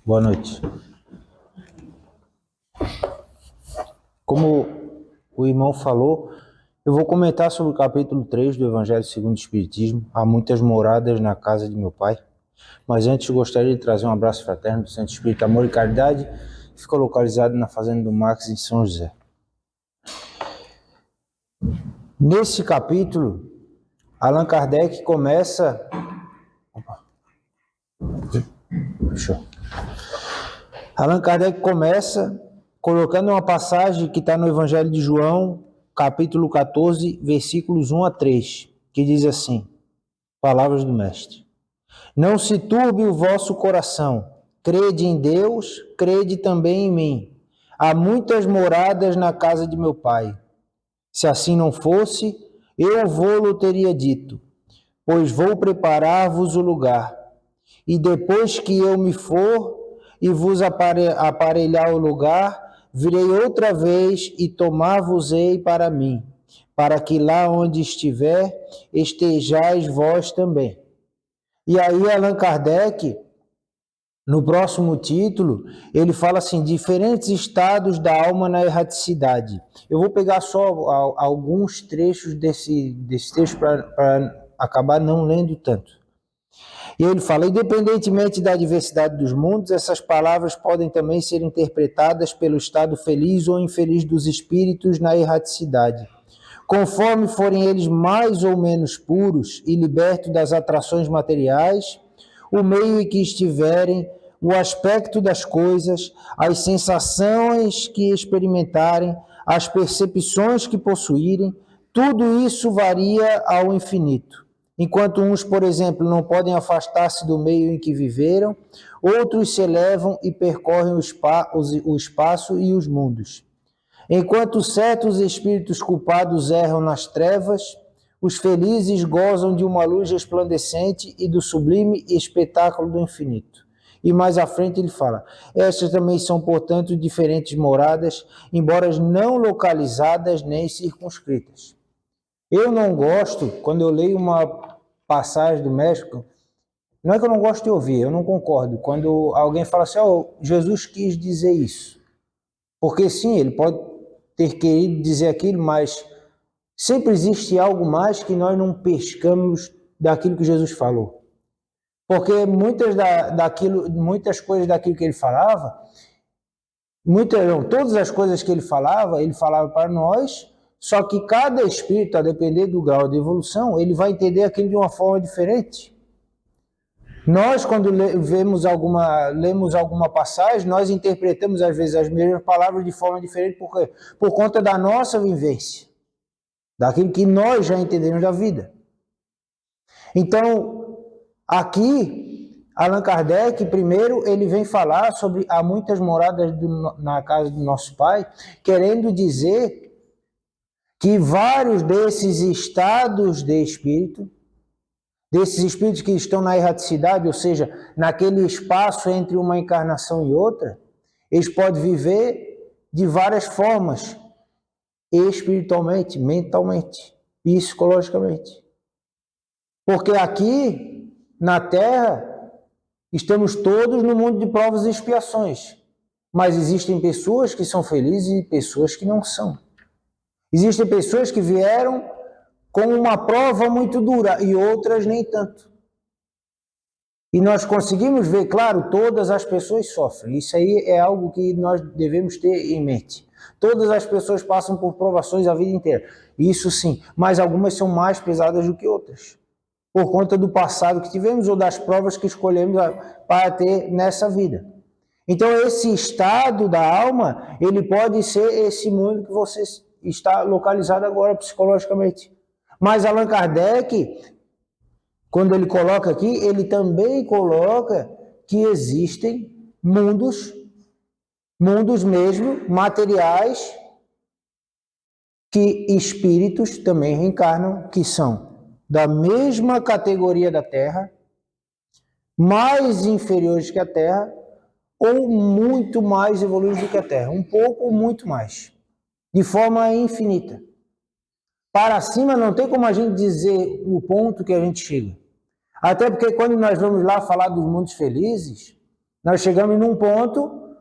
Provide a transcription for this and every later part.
Boa noite. Como o irmão falou, eu vou comentar sobre o capítulo 3 do Evangelho segundo o Espiritismo. Há muitas moradas na casa de meu Pai. Mas antes eu gostaria de trazer um abraço fraterno do Centro Espírita Amor e Caridade, que fica localizado na Fazenda do Max, em São José. Nesse capítulo, Allan Kardec começa... Allan Kardec começa colocando uma passagem que está no Evangelho de João, capítulo 14, versículos 1 a 3, que diz assim, palavras do Mestre. Não se turbe o vosso coração, crede em Deus, crede também em mim. Há muitas moradas na casa de meu Pai. Se assim não fosse, eu vou-lo teria dito, pois vou preparar-vos o lugar. E depois que eu me for e vos aparelhar o lugar, virei outra vez e tomar-vos-ei para mim, para que lá onde estiver, estejais vós também. E aí Allan Kardec, no próximo título, ele fala assim, diferentes estados da alma na erraticidade. Eu vou pegar só alguns trechos desse texto para acabar não lendo tanto. E ele fala, independentemente da diversidade dos mundos, essas palavras podem também ser interpretadas pelo estado feliz ou infeliz dos espíritos na erraticidade. Conforme forem eles mais ou menos puros e libertos das atrações materiais, o meio em que estiverem, o aspecto das coisas, as sensações que experimentarem, as percepções que possuírem, tudo isso varia ao infinito. Enquanto uns, por exemplo, não podem afastar-se do meio em que viveram, outros se elevam e percorrem o espaço e os mundos. Enquanto certos espíritos culpados erram nas trevas, os felizes gozam de uma luz resplandecente e do sublime espetáculo do infinito. E mais à frente ele fala, estas também são, portanto, diferentes moradas, embora não localizadas nem circunscritas. Eu não gosto, quando eu leio uma passagem do Mestre, não é que eu não gosto de ouvir, eu não concordo, quando alguém fala assim, Jesus quis dizer isso. Porque sim, ele pode ter querido dizer aquilo, mas sempre existe algo mais que nós não pescamos daquilo que Jesus falou. Porque muitas coisas daquilo que ele falava, todas as coisas que ele falava para nós, só que cada espírito, a depender do grau de evolução, ele vai entender aquilo de uma forma diferente. Nós, quando lemos alguma passagem, nós interpretamos às vezes as mesmas palavras de forma diferente, por conta da nossa vivência, daquilo que nós já entendemos da vida. Então, aqui, Allan Kardec, primeiro, ele vem falar sobre há muitas moradas na casa do nosso Pai, querendo dizer que vários desses estados de espírito, desses espíritos que estão na erraticidade, ou seja, naquele espaço entre uma encarnação e outra, eles podem viver de várias formas, espiritualmente, mentalmente, psicologicamente. Porque aqui, na Terra, estamos todos no mundo de provas e expiações, mas existem pessoas que são felizes e pessoas que não são. Existem pessoas que vieram com uma prova muito dura e outras nem tanto. E nós conseguimos ver, claro, todas as pessoas sofrem. Isso aí é algo que nós devemos ter em mente. Todas as pessoas passam por provações a vida inteira. Isso sim, mas algumas são mais pesadas do que outras. Por conta do passado que tivemos ou das provas que escolhemos para ter nessa vida. Então esse estado da alma, ele pode ser esse mundo que você está localizado agora psicologicamente. Mas Allan Kardec, quando ele coloca aqui, ele também coloca que existem mundos mesmo, materiais, que espíritos também reencarnam, que são da mesma categoria da Terra, mais inferiores que a Terra, ou muito mais evoluídos do que a Terra, um pouco ou muito mais, de forma infinita. Para cima não tem como a gente dizer o ponto que a gente chega. Até porque quando nós vamos lá falar dos mundos felizes, Nós chegamos num ponto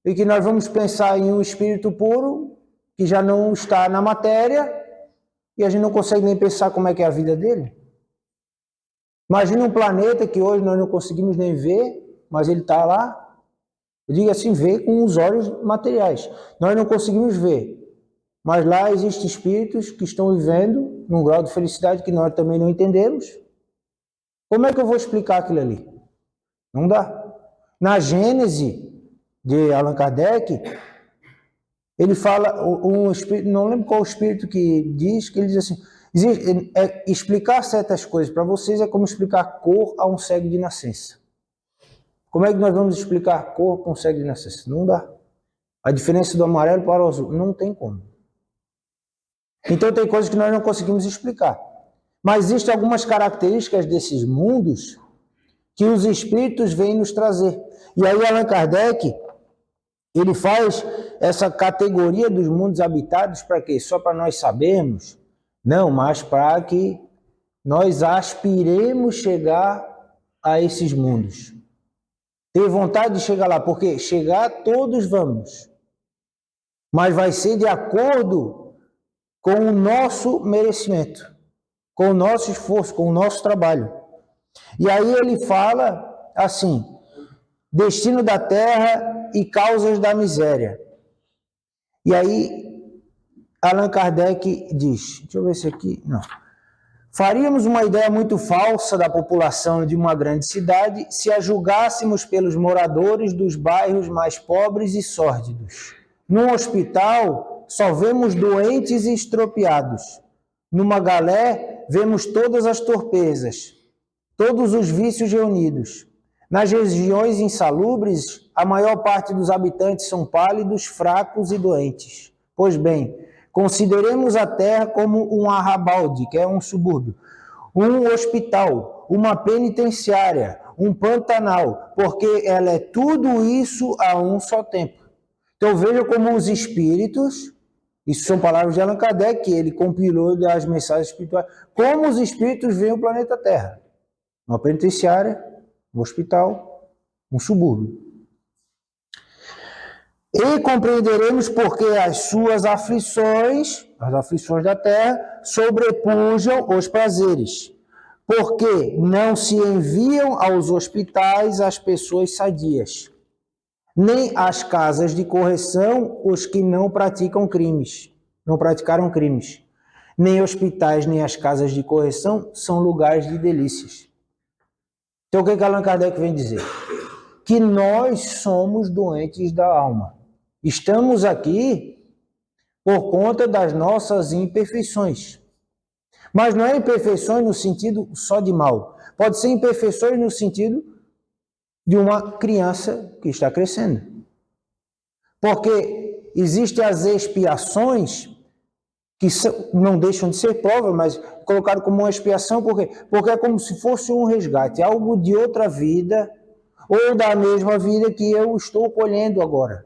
em que nós vamos pensar em um espírito puro que já não está na matéria e a gente não consegue nem pensar como é que é a vida dele. Imagina um planeta que hoje nós não conseguimos nem ver, mas ele está lá. Eu digo assim, ver com os olhos materiais. Nós não conseguimos ver, mas lá existem espíritos que estão vivendo num grau de felicidade que nós também não entendemos. Como é que eu vou explicar aquilo ali? Não dá. Na Gênese de Allan Kardec, ele fala, um espírito, não lembro qual espírito que diz, que ele diz assim, explicar certas coisas para vocês é como explicar cor a um cego de nascença. Como é que nós vamos explicar cor para um cego de nascença? Não dá. A diferença do amarelo para o azul, não tem como. Então tem coisas que nós não conseguimos explicar. Mas existem algumas características desses mundos que os espíritos vêm nos trazer. E aí Allan Kardec, ele faz essa categoria dos mundos habitados para quê? Só para nós sabermos? Não, mas para que nós aspiremos chegar a esses mundos. Ter vontade de chegar lá, porque chegar todos vamos. Mas vai ser de acordo com o nosso merecimento, com o nosso esforço, com o nosso trabalho. E aí ele fala assim, destino da terra e causas da miséria. E aí Allan Kardec diz, deixa eu ver se aqui, não. Faríamos uma ideia muito falsa da população de uma grande cidade se a julgássemos pelos moradores dos bairros mais pobres e sórdidos. Num hospital, só vemos doentes e estropiados. Numa galé, vemos todas as torpezas, todos os vícios reunidos. Nas regiões insalubres, a maior parte dos habitantes são pálidos, fracos e doentes. Pois bem, consideremos a terra como um arrabalde, que é um subúrbio, um hospital, uma penitenciária, um pantanal, porque ela é tudo isso a um só tempo. Então veja como os espíritos, isso são palavras de Allan Kardec, que ele compilou das mensagens espirituais, como os espíritos veem o planeta Terra. Uma penitenciária, um hospital, um subúrbio. E compreenderemos porque as suas aflições, as aflições da terra, sobrepujam os prazeres. Porque não se enviam aos hospitais as pessoas sadias, nem às casas de correção os que não praticam crimes, não praticaram crimes. Nem hospitais, nem as casas de correção são lugares de delícias. Então o que Allan Kardec vem dizer? Que nós somos doentes da alma. Estamos aqui por conta das nossas imperfeições. Mas não é imperfeições no sentido só de mal. Pode ser imperfeições no sentido de uma criança que está crescendo. Porque existem as expiações que não deixam de ser prova, mas colocaram como uma expiação, por quê? Porque é como se fosse um resgate, algo de outra vida, ou da mesma vida que eu estou colhendo agora.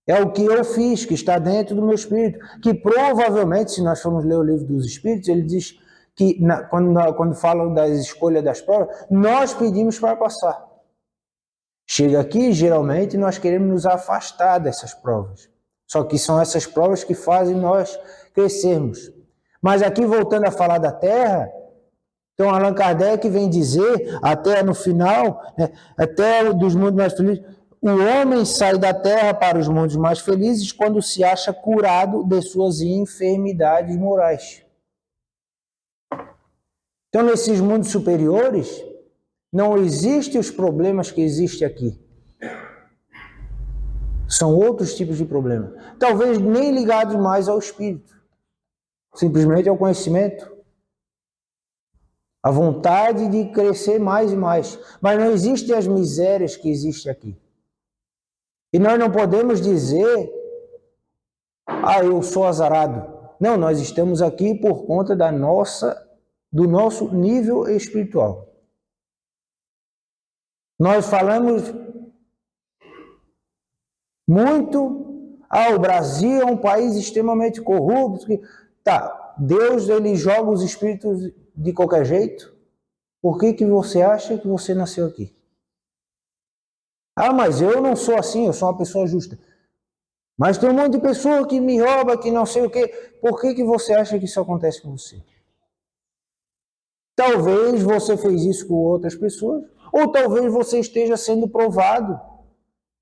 É o que eu fiz, que está dentro do meu espírito, que provavelmente, se nós formos ler o livro dos espíritos, ele diz que, quando falam das escolhas das provas, nós pedimos para passar. Chega aqui, geralmente, nós queremos nos afastar dessas provas. Só que são essas provas que fazem nós crescermos. Mas aqui, voltando a falar da Terra, então Allan Kardec vem dizer, até no final, né, até dos mundos mais felizes, o homem sai da terra para os mundos mais felizes quando se acha curado de suas enfermidades morais. Então, nesses mundos superiores, não existem os problemas que existem aqui. São outros tipos de problemas. Talvez nem ligados mais ao espírito. Simplesmente ao conhecimento. A vontade de crescer mais e mais. Mas não existem as misérias que existem aqui. E nós não podemos dizer, eu sou azarado. Não, nós estamos aqui por conta do nosso nível espiritual. Nós falamos muito, o Brasil é um país extremamente corrupto. Tá, Deus ele joga os espíritos de qualquer jeito. Por que você acha que você nasceu aqui? Ah, mas eu não sou assim, eu sou uma pessoa justa. Mas tem um monte de pessoa que me rouba, que não sei o quê. Por que você acha que isso acontece com você? Talvez você fez isso com outras pessoas, ou talvez você esteja sendo provado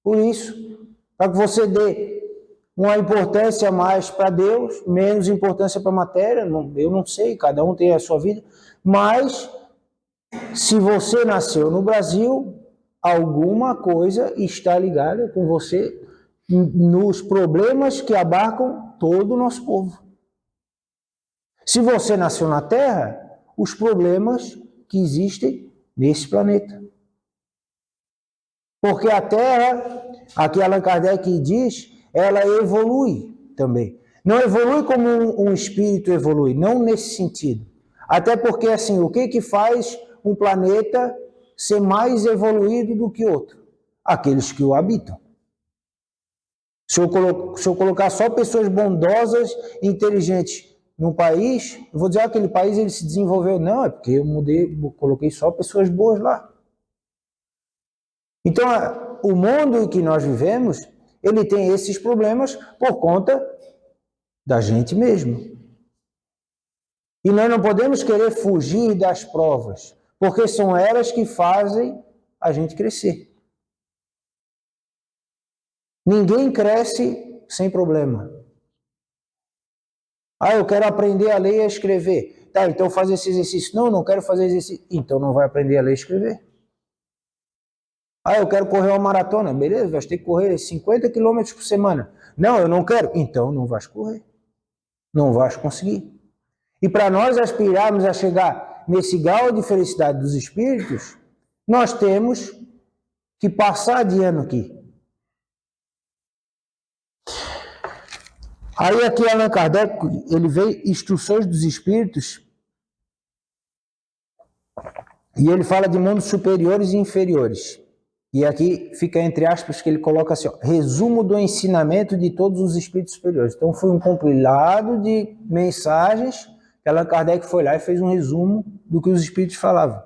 por isso, para que você dê uma importância mais para Deus, menos importância para a matéria. Eu não sei, cada um tem a sua vida, mas se você nasceu no Brasil, alguma coisa está ligada com você nos problemas que abarcam todo o nosso povo. Se você nasceu na Terra, os problemas que existem nesse planeta. Porque a Terra, aqui Allan Kardec diz, ela evolui também. Não evolui como um espírito evolui, não nesse sentido. Até porque, assim, o que faz um planeta ser mais evoluído do que outro? Aqueles que o habitam. Se eu colocar só pessoas bondosas, inteligentes num país, eu vou dizer que aquele país ele se desenvolveu. Não, é porque eu coloquei só pessoas boas lá. Então, o mundo em que nós vivemos, ele tem esses problemas por conta da gente mesmo. E nós não podemos querer fugir das provas, porque são elas que fazem a gente crescer. Ninguém cresce sem problema. Ah, eu quero aprender a ler e a escrever. Tá, então faz esse exercício. Não, não quero fazer exercício. Então não vai aprender a ler e escrever. Ah, eu quero correr uma maratona. Beleza, vai ter que correr 50 quilômetros por semana. Não, eu não quero. Então não vais correr. Não vais conseguir. E para nós aspirarmos a chegar nesse grau de felicidade dos espíritos, nós temos que passar de ano aqui. Aí aqui Allan Kardec, ele vê instruções dos espíritos e ele fala de mundos superiores e inferiores. E aqui fica entre aspas que ele coloca assim, ó, resumo do ensinamento de todos os espíritos superiores. Então foi um compilado de mensagens que Allan Kardec foi lá e fez um resumo do que os espíritos falavam.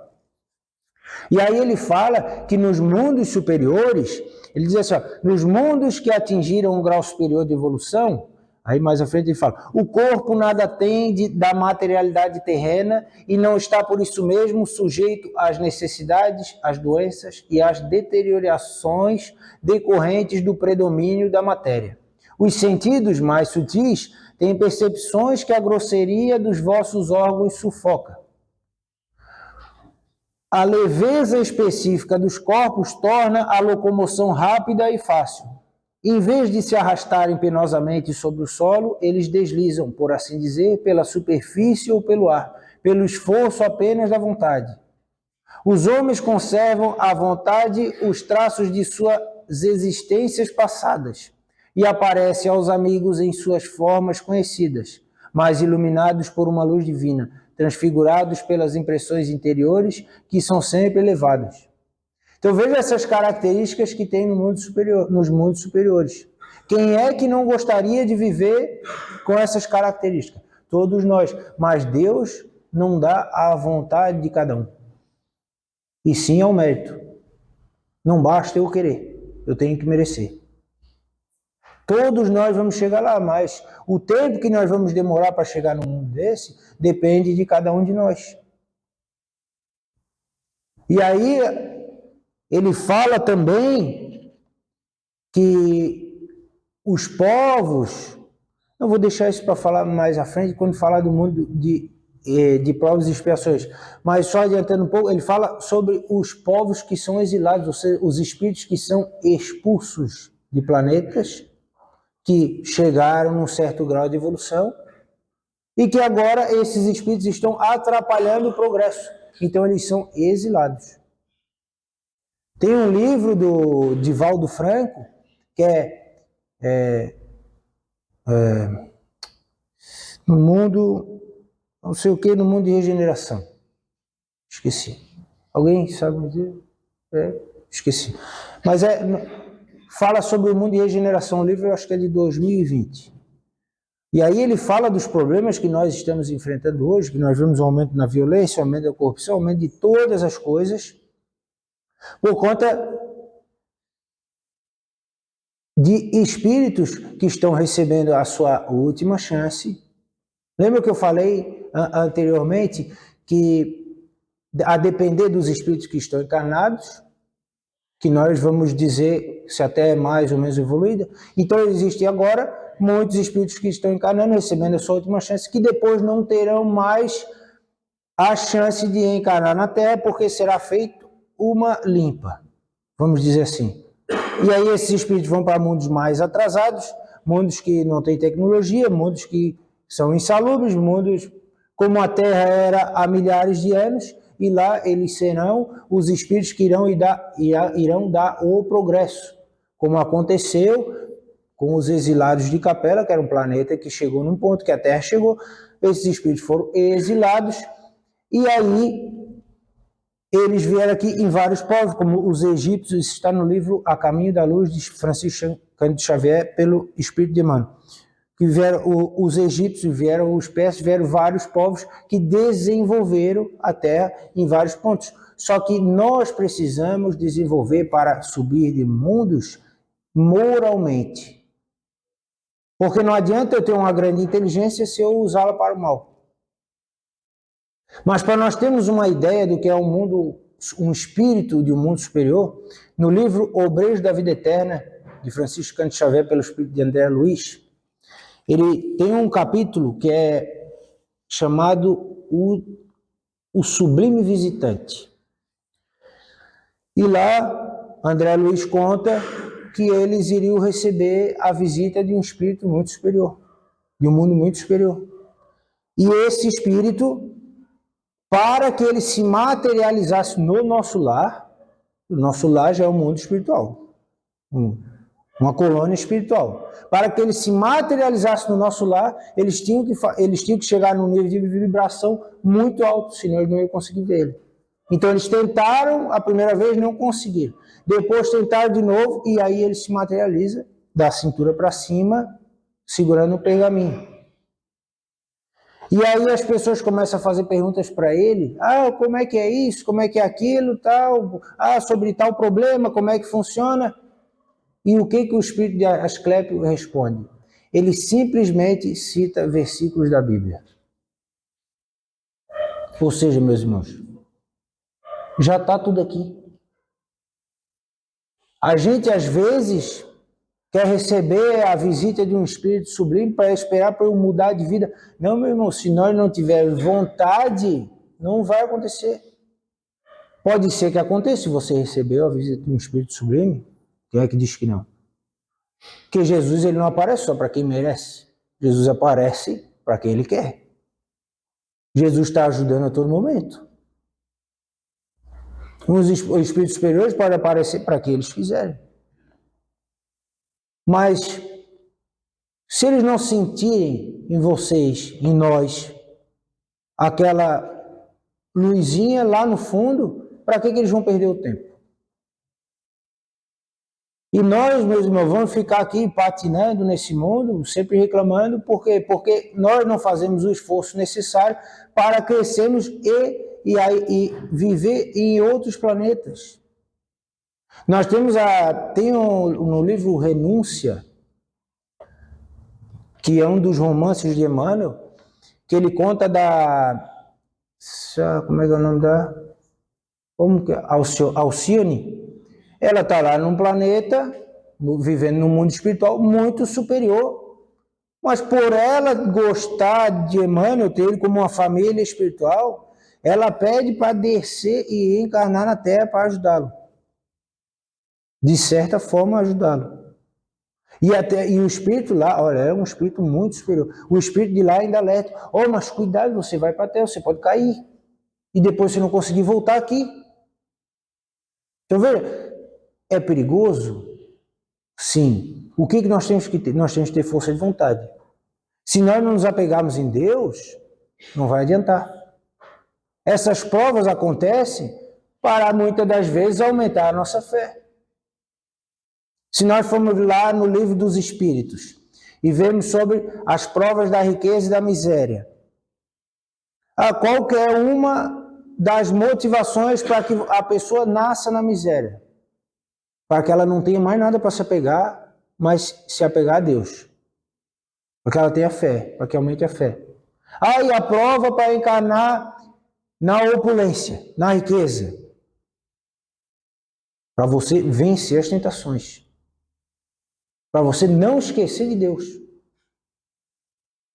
E aí ele fala que nos mundos superiores, ele diz assim, ó, nos mundos que atingiram um grau superior de evolução, aí mais à frente ele fala, o corpo nada tem da materialidade terrena e não está por isso mesmo sujeito às necessidades, às doenças e às deteriorações decorrentes do predomínio da matéria. Os sentidos mais sutis têm percepções que a grosseria dos vossos órgãos sufoca. A leveza específica dos corpos torna a locomoção rápida e fácil. Em vez de se arrastarem penosamente sobre o solo, eles deslizam, por assim dizer, pela superfície ou pelo ar, pelo esforço apenas da vontade. Os homens conservam à vontade os traços de suas existências passadas e aparecem aos amigos em suas formas conhecidas, mas iluminados por uma luz divina, transfigurados pelas impressões interiores que são sempre elevadas. Então veja essas características que tem no mundo superior, nos mundos superiores. Quem é que não gostaria de viver com essas características? Todos nós. Mas Deus não dá à vontade de cada um. E sim ao mérito. Não basta eu querer, eu tenho que merecer. Todos nós vamos chegar lá, mas o tempo que nós vamos demorar para chegar num mundo desse depende de cada um de nós. E aí ele fala também que os povos, eu vou deixar isso para falar mais à frente, quando falar do mundo de provas e expiações, mas só adiantando um pouco, ele fala sobre os povos que são exilados, ou seja, os espíritos que são expulsos de planetas, que chegaram num certo grau de evolução, e que agora esses espíritos estão atrapalhando o progresso, então eles são exilados. Tem um livro do Divaldo Franco, que no mundo, não sei o que, no mundo de regeneração. Esqueci. Alguém sabe dizer? Esqueci. Mas fala sobre o mundo de regeneração, o livro eu acho que é de 2020. E aí ele fala dos problemas que nós estamos enfrentando hoje, que nós vemos um aumento na violência, um aumento da corrupção, um aumento de todas as coisas, por conta de espíritos que estão recebendo a sua última chance. Lembra que eu falei anteriormente que, a depender dos espíritos que estão encarnados, que nós vamos dizer se até é mais ou menos evoluída, então existem agora muitos espíritos que estão encarnando, recebendo a sua última chance, que depois não terão mais a chance de encarnar na Terra, porque será feito uma limpa, vamos dizer assim. E aí esses espíritos vão para mundos mais atrasados, mundos que não têm tecnologia, mundos que são insalubres, mundos como a Terra era há milhares de anos, e lá eles serão os espíritos que irão dar o progresso, como aconteceu com os exilados de Capela, que era um planeta que chegou num ponto que a Terra chegou, esses espíritos foram exilados, e aí eles vieram aqui em vários povos, como os egípcios, isso está no livro A Caminho da Luz, de Francisco Cândido Xavier, pelo Espírito de Emmanuel. Que vieram os egípcios, vieram os persas, vieram vários povos que desenvolveram a Terra em vários pontos. Só que nós precisamos desenvolver para subir de mundos moralmente. Porque não adianta eu ter uma grande inteligência se eu usá-la para o mal. Mas para nós termos uma ideia do que é um mundo, um espírito de um mundo superior, no livro Obreiros da Vida Eterna, de Francisco Cândido Xavier, pelo Espírito de André Luiz, ele tem um capítulo que é chamado o Sublime Visitante. E lá, André Luiz conta que eles iriam receber a visita de um espírito muito superior, de um mundo muito superior. E esse espírito, para que ele se materializasse no nosso lar, o nosso lar já é um mundo espiritual, uma colônia espiritual. Para que ele se materializasse no nosso lar, eles tinham que chegar num nível de vibração muito alto, senão eles não iam conseguir ver ele. Então eles tentaram a primeira vez, não conseguiram. Depois tentaram de novo, e aí ele se materializa da cintura para cima, segurando o pergaminho. E aí as pessoas começam a fazer perguntas para ele, como é que é isso, como é que é aquilo, tal, sobre tal problema, como é que funciona? E o que o espírito de Asclépio responde? Ele simplesmente cita versículos da Bíblia. Ou seja, meus irmãos, já está tudo aqui. A gente, às vezes, quer receber a visita de um espírito sublime para esperar para eu mudar de vida. Não, meu irmão, se nós não tivermos vontade, não vai acontecer. Pode ser que aconteça se você recebeu a visita de um espírito sublime. Quem é que diz que não? Porque Jesus, ele não aparece só para quem merece. Jesus aparece para quem ele quer. Jesus está ajudando a todo momento. Os espíritos superiores podem aparecer para quem eles quiserem. Mas, se eles não sentirem em vocês, em nós, aquela luzinha lá no fundo, para que eles vão perder o tempo? E nós, meus irmãos, vamos ficar aqui patinando nesse mundo, sempre reclamando, porque nós não fazemos o esforço necessário para crescermos e viver em outros planetas. Nós temos no livro Renúncia, que é um dos romances de Emmanuel, que ele conta como é que é o nome Alcione. Ela está lá num planeta, vivendo num mundo espiritual muito superior, mas por ela gostar de Emmanuel, ter ele como uma família espiritual, ela pede para descer e encarnar na Terra para ajudá-lo. De certa forma, ajudá-lo. E o espírito lá, olha, é um espírito muito superior. O espírito de lá ainda alerta: mas cuidado, você vai para a Terra, você pode cair. E depois você não conseguir voltar aqui. Então, veja, é perigoso? Sim. O que nós temos que ter? Nós temos que ter força de vontade. Se nós não nos apegarmos em Deus, não vai adiantar. Essas provas acontecem para, muitas das vezes, aumentar a nossa fé. Se nós formos lá no livro dos Espíritos e vemos sobre as provas da riqueza e da miséria, qual que é uma das motivações para que a pessoa nasça na miséria? Para que ela não tenha mais nada para se apegar, mas se apegar a Deus. Para que ela tenha fé, para que aumente a fé. E a prova para encarnar na opulência, na riqueza. Para você vencer as tentações. Para você não esquecer de Deus.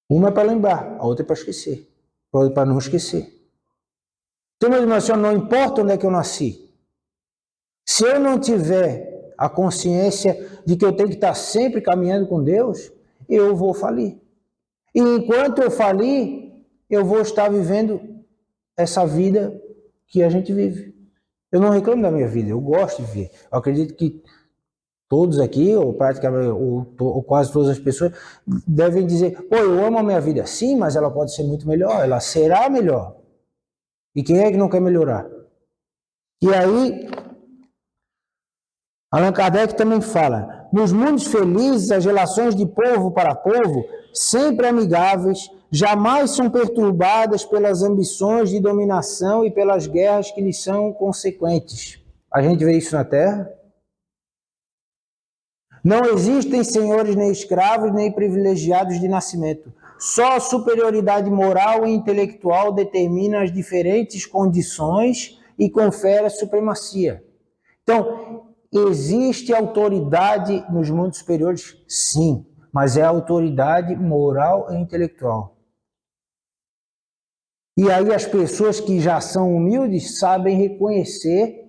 Uma é para lembrar, a outra é para esquecer. A outra é para não esquecer. Então, meu irmão, não importa onde é que eu nasci. Se eu não tiver a consciência de que eu tenho que estar sempre caminhando com Deus, eu vou falir. E enquanto eu falir, eu vou estar vivendo essa vida que a gente vive. Eu não reclamo da minha vida, eu gosto de viver. Eu acredito que todos aqui, ou praticamente, ou quase todas as pessoas, devem dizer, eu amo a minha vida. Sim, mas ela pode ser muito melhor, ela será melhor. E quem é que não quer melhorar? E aí, Allan Kardec também fala, nos mundos felizes, as relações de povo para povo, sempre amigáveis, jamais são perturbadas pelas ambições de dominação e pelas guerras que lhes são consequentes. A gente vê isso na Terra? Não existem senhores nem escravos, nem privilegiados de nascimento. Só a superioridade moral e intelectual determina as diferentes condições e confere a supremacia. Então, existe autoridade nos mundos superiores? Sim, mas é autoridade moral e intelectual. E aí as pessoas que já são humildes sabem reconhecer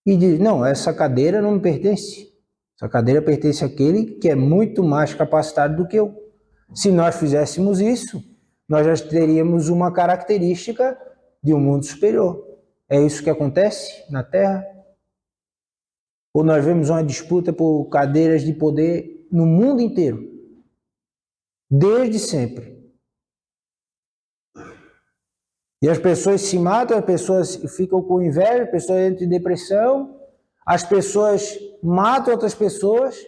e dizer, não, essa cadeira não me pertence. Essa cadeira pertence àquele que é muito mais capacitado do que eu. Se nós fizéssemos isso, nós já teríamos uma característica de um mundo superior. É isso que acontece na Terra? Ou nós vemos uma disputa por cadeiras de poder no mundo inteiro? Desde sempre. E as pessoas se matam, as pessoas ficam com inveja, as pessoas entram em depressão, as pessoas matam outras pessoas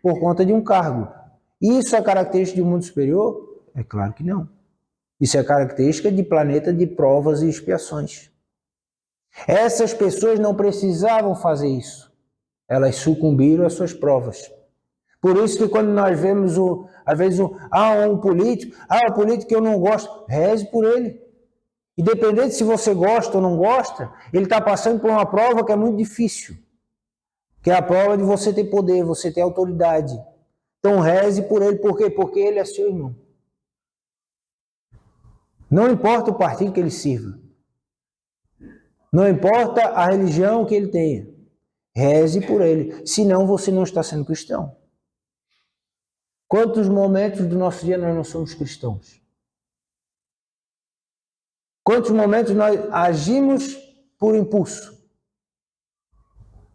por conta de um cargo. Isso é característica de um mundo superior? É claro que não. Isso é característica de planeta de provas e expiações. Essas pessoas não precisavam fazer isso. Elas sucumbiram às suas provas. Por isso que quando nós vemos, às vezes, um político, o político que eu não gosto, reze por ele. Independente se você gosta ou não gosta, ele está passando por uma prova que é muito difícil. Que é a prova de você ter poder, você ter autoridade. Então reze por ele. Por quê? Porque ele é seu irmão. Não importa o partido que ele sirva. Não importa a religião que ele tenha. Reze por ele. Senão você não está sendo cristão. Quantos momentos do nosso dia nós não somos cristãos? Quantos momentos nós agimos por impulso?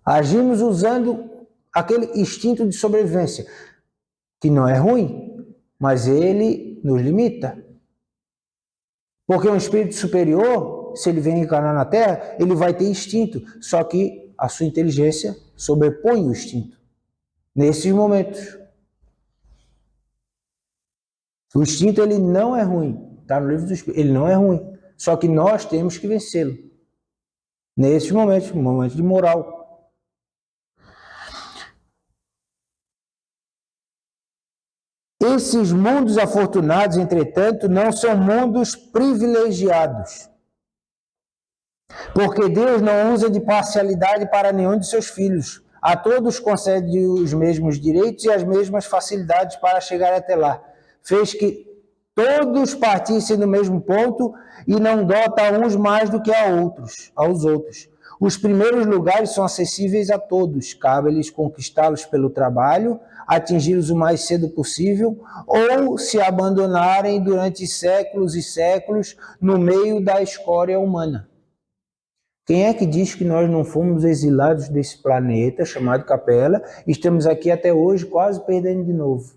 Agimos usando aquele instinto de sobrevivência, que não é ruim, mas ele nos limita. Porque um espírito superior, se ele vem encarnar na Terra, ele vai ter instinto, só que a sua inteligência sobrepõe o instinto. Nesses momentos. O instinto, ele não é ruim. Está no livro do Espírito. Ele não é ruim. Só que nós temos que vencê-lo. Nesses momentos, momentos de moral. Esses mundos afortunados, entretanto, não são mundos privilegiados. Porque Deus não usa de parcialidade para nenhum de seus filhos. A todos concede os mesmos direitos e as mesmas facilidades para chegar até lá. Fez que todos partissem do mesmo ponto e não dota a uns mais do que aos outros. Os primeiros lugares são acessíveis a todos, cabe-lhes conquistá-los pelo trabalho, atingi-los o mais cedo possível, ou se abandonarem durante séculos e séculos no meio da escória humana. Quem é que diz que nós não fomos exilados desse planeta chamado Capela e estamos aqui até hoje quase perdendo de novo?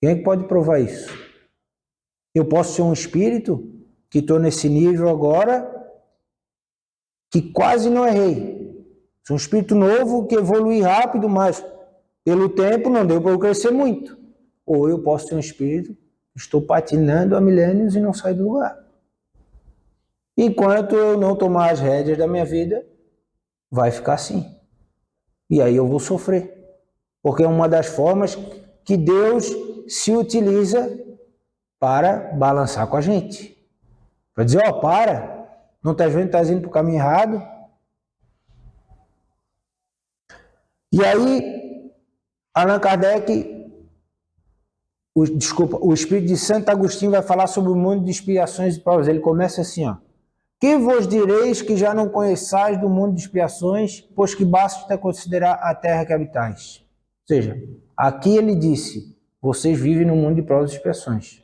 Quem é que pode provar isso? Eu posso ser um espírito que estou nesse nível agora, que quase não errei. Sou um espírito novo que evolui rápido, mas pelo tempo não deu para eu crescer muito. Ou eu posso ser um espírito que estou patinando há milênios e não saio do lugar. Enquanto eu não tomar as rédeas da minha vida, vai ficar assim. E aí eu vou sofrer. Porque é uma das formas que Deus se utiliza para balançar com a gente. Para dizer, ó, não está vendo que está indo para o caminho errado. E aí, Allan Kardec, o Espírito de Santo Agostinho vai falar sobre o mundo de expiações e provas. Ele começa assim, ó. Que vos direis que já não conheçais do mundo de expiações, pois que basta considerar a terra que habitais. Ou seja, aqui ele disse, vocês vivem no mundo de provas e expiações.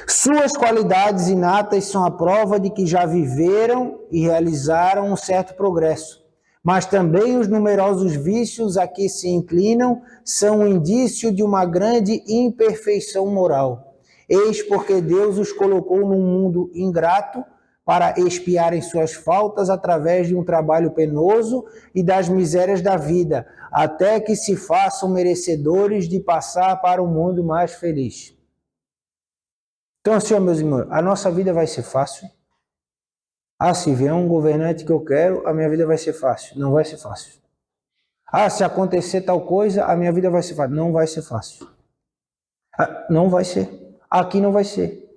Suas qualidades inatas são a prova de que já viveram e realizaram um certo progresso, mas também os numerosos vícios a que se inclinam são um indício de uma grande imperfeição moral. Eis porque Deus os colocou num mundo ingrato para expiarem suas faltas através de um trabalho penoso e das misérias da vida, até que se façam merecedores de passar para um mundo mais feliz. Então, assim, meus irmãos, a nossa vida vai ser fácil? Se vier um governante que eu quero, a minha vida vai ser fácil. Não vai ser fácil. Se acontecer tal coisa, a minha vida vai ser fácil. Não vai ser fácil. Não vai ser. Aqui não vai ser.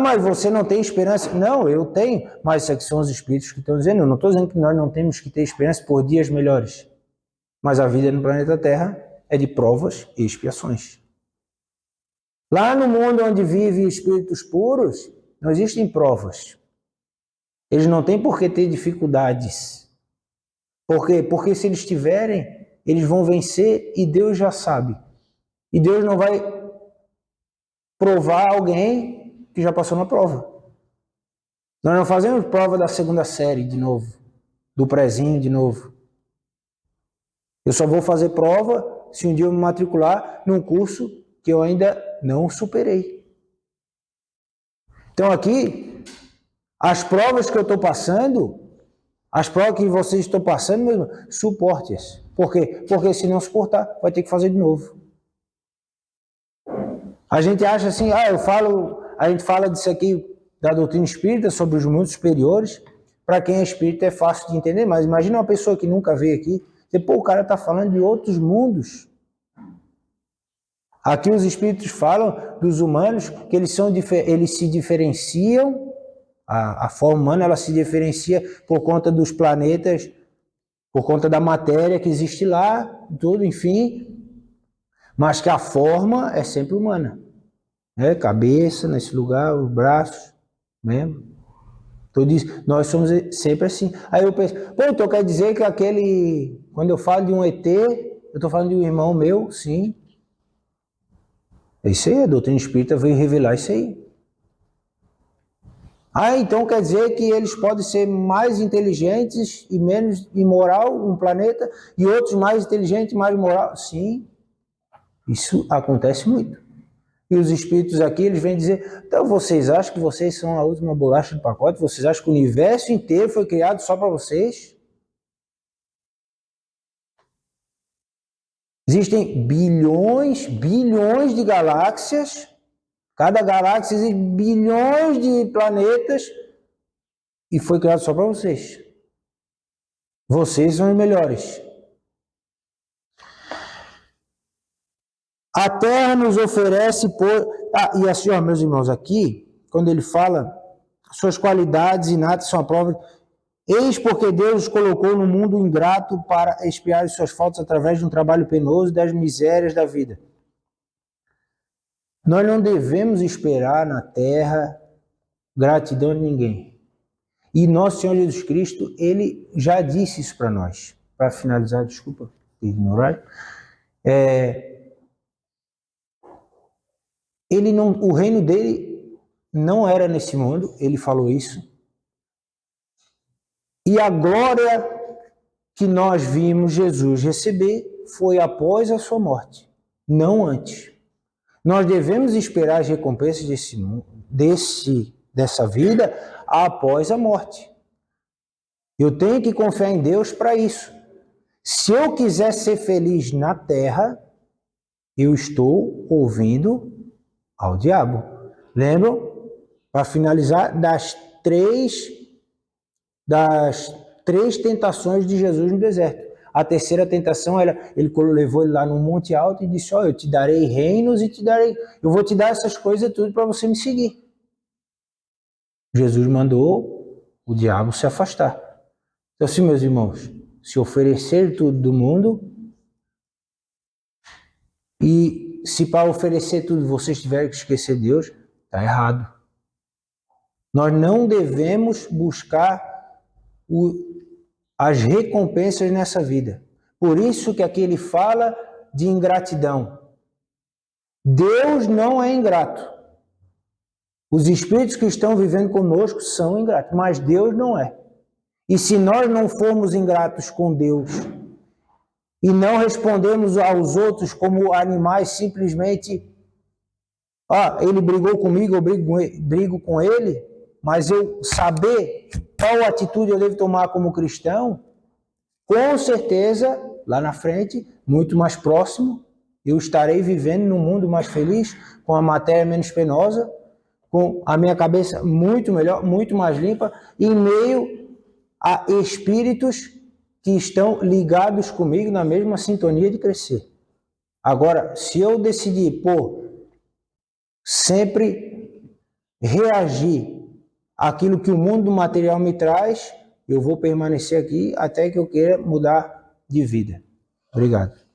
Mas você não tem esperança? Não, eu tenho. Mas isso aqui são os espíritos que estão dizendo. Eu não estou dizendo que nós não temos que ter esperança por dias melhores. Mas a vida no planeta Terra é de provas e expiações. Lá no mundo onde vivem espíritos puros, não existem provas. Eles não têm por que ter dificuldades. Por quê? Porque se eles tiverem, eles vão vencer e Deus já sabe. E Deus não vai provar alguém que já passou na prova. Nós não fazemos prova da segunda série de novo, do prezinho de novo. Eu só vou fazer prova se um dia eu me matricular num curso que eu ainda não superei. Então aqui, as provas que eu estou passando, as provas que vocês estão passando, mesmo, suporte-as. Por quê? Porque se não suportar, vai ter que fazer de novo. A gente acha assim, a gente fala disso aqui da doutrina espírita, sobre os mundos superiores. Para quem é espírita é fácil de entender, mas imagina uma pessoa que nunca veio aqui, o cara está falando de outros mundos. Aqui os espíritos falam dos humanos que eles se diferenciam, a forma humana ela se diferencia por conta dos planetas, por conta da matéria que existe lá, tudo, enfim, mas que a forma é sempre humana. Cabeça nesse lugar, os braços, mesmo. Nós somos sempre assim. Aí eu penso, então quer dizer que quando eu falo de um ET, eu estou falando de um irmão meu, sim. É isso aí, a doutrina espírita veio revelar isso aí. Então quer dizer que eles podem ser mais inteligentes e menos imoral, um planeta, e outros mais inteligentes e mais imoral? Sim, isso acontece muito. E os espíritos aqui, eles vêm dizer, então vocês acham que vocês são a última bolacha do pacote? Vocês acham que o universo inteiro foi criado só para vocês? Existem bilhões de galáxias. Cada galáxia existe bilhões de planetas e foi criado só para vocês. Vocês são os melhores. A Terra nos oferece e assim, meus irmãos, aqui, quando ele fala, suas qualidades inatas são a prova. Eis porque Deus os colocou no mundo ingrato para expiar suas faltas através de um trabalho penoso e das misérias da vida. Nós não devemos esperar na terra gratidão de ninguém. E nosso Senhor Jesus Cristo, ele já disse isso para nós. Para finalizar, desculpa ignorar. O reino dele não era nesse mundo, ele falou isso. E a glória que nós vimos Jesus receber foi após a sua morte, não antes. Nós devemos esperar as recompensas dessa vida após a morte. Eu tenho que confiar em Deus para isso. Se eu quiser ser feliz na terra, eu estou ouvindo ao diabo. Lembram? Para finalizar, das 3 tentações de Jesus no deserto. A terceira tentação era, ele levou ele lá num monte alto e disse, eu te darei reinos e eu vou te dar essas coisas tudo para você me seguir. Jesus mandou o diabo se afastar. Então, assim, meus irmãos, se oferecer tudo do mundo, e se para oferecer tudo vocês tiverem que esquecer Deus, está errado. Nós não devemos buscar as recompensas nessa vida. Por isso que aqui ele fala de ingratidão. Deus não é ingrato. Os espíritos que estão vivendo conosco são ingratos, mas Deus não é. E se nós não formos ingratos com Deus e não respondemos aos outros como animais simplesmente, ele brigou comigo, eu brigo com ele, mas eu saber qual atitude eu devo tomar como cristão, com certeza, lá na frente, muito mais próximo, eu estarei vivendo num mundo mais feliz, com a matéria menos penosa, com a minha cabeça muito melhor, muito mais limpa, em meio a espíritos que estão ligados comigo na mesma sintonia de crescer. Agora, se eu decidir, sempre reagir àquilo que o mundo material me traz, eu vou permanecer aqui até que eu queira mudar de vida. Obrigado.